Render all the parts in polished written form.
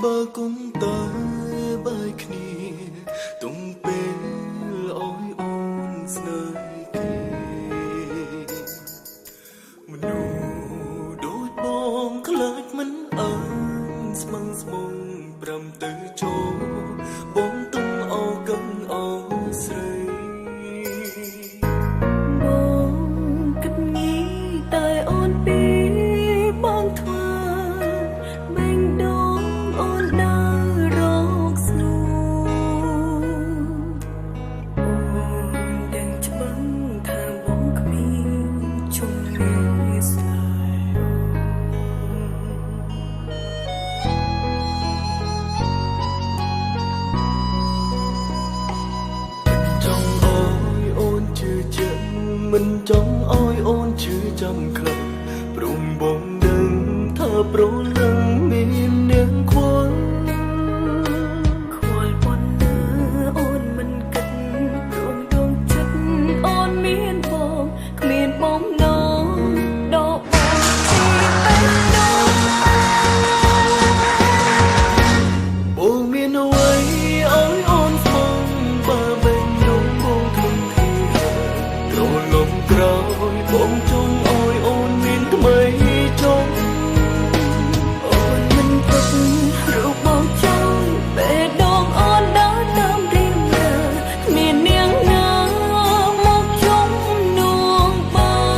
បើគុំតើបែកគ្នាទុំពេលអើយអូនស្នេហ៍គេមនុស្សដូចបងខ្លាចមិនអើនស្មឹងស្មងប្រាំទៅចូលបងទុំអោកឹងអោស្រីបងគិតnghĩតែអូនពីបងធ្វើបែងដងអូនដើររកស្នូអូនដឹងច្បាស់ថាបងគ្មានជំនឿស្នេហ៍ចង់អើយអូនជឿជាក់មិនចង់អើយអូនជឿចាំខ្លាំងព្រមបងដឹងថាប្រលឹងមាននាងខ្វល់ខ្វល់ប៉ុណ្ណាអូនមិនគិតព្រមដងចិត្តអូនមានបងគ្មានបំណងដកបងពីបែបដងបងមានអ្វីឲ្យអូនស្មងបើបែងដងបងធំធាត្រលំក្រោយបងចង់ឲ្យអូនមានថ្មីចង់អូនមិនទុករូបបងចង់ពេលដងអូនដើរតាមរៀងរើគ្មាននាងណាមកជំនួងបាន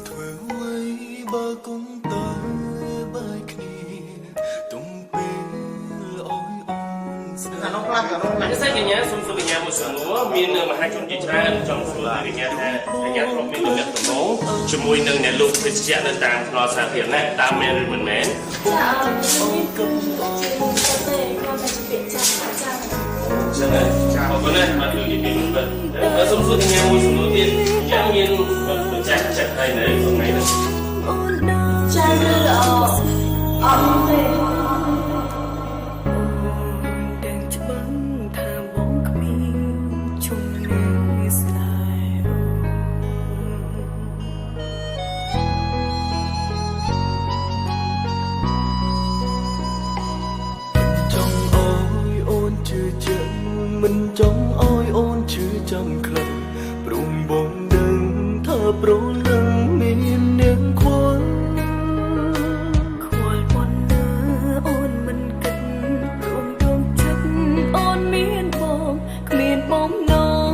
ធ្វើអ្វីបើគុំតើបែកគ្នាទុំពេលអើយអូនស្នេហ៍ អានេះសេចកញ្ញាសូមសួរកញ្ញាមួយសំណួរមានមហាជនជាច្រើនចង់សួរកញ្ញាថាកញ្ញាធ្លាប់មានទំនាក់ទំនងជាមួយនឹងអ្នកលោកភេសជ្ជៈនៅតាមថ្នល់សាធារណៈតាមមែនឬមិនមែនចឹងហើយអរគុណណាស់មកជួយនិយាយមិនបិទសូមសួរកញ្ញាមួយសំណួរទៀតកញ្ញាមានបញ្ជាក់ចិត្តហើយនៅថ្ងៃនេះចាឬអត់ទេដឹងច្បាស់ថាបងគ្មានជំនឿស្នេហ៍ចង់អើយអូនជឿជាក់មិនចង់អើយអូនជឿចាំខ្លាំងព្រមបងដឹងថាប្រលឹងមាននាងខ្វល់ខ្វល់ប៉ុណ្ណាអូនមិនគិតព្រមដងចិត្តអូនមានបងគ្មានបំណង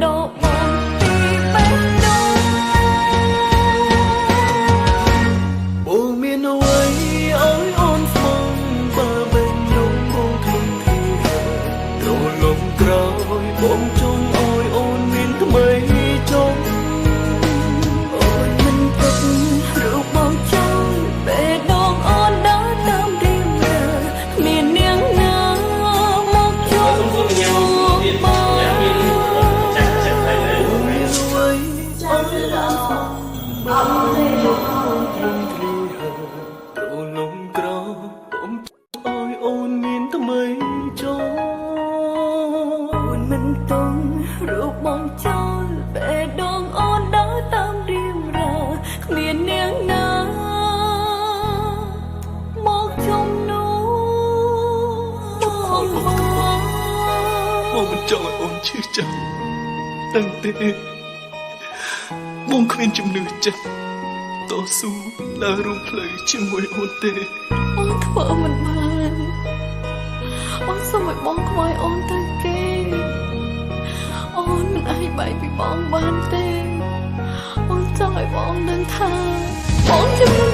ដកបងពីបែបដងបងមានអ្វីឲ្យអូនស្មងបើបែងដងបងធំធាត្រលំក្រោយបងចង់ឲ្យអូនមានថ្មីចង់អូនមិនទុករូបបងចង់ពេលដងអូនដើរតាមរៀងរើគ្មាននាងណាមកជំសូមសួរកញ្ញាមួយទៀតកញ្ញាមានបញ្ជាក់ចិត្តហើយនៅថ្ងៃនេះអ្វីចាឬអត់ទេត្រលំក្រោយបងឲ្យអូនមានថ្មីចង់អូនមិនទុករូបបងចង់ពេលដងអូនដើរតាមរៀងរើគ្មាននាងណាមកជំនួសបងមិនចង់ឲ្យអូនឈឺចាំតាំងទេបងគ្មានជំនឿចិត្តតស៊ូដើររួមផ្លូវជាមួយអូនទេបងធ្វើមិនបានបងសូមឲ្យបងខ្វាយអូនទៅគេអូនមិនអាចបែកពីបងបានទេ អូនចង់ឲ្យបងដឹងថាបងជំន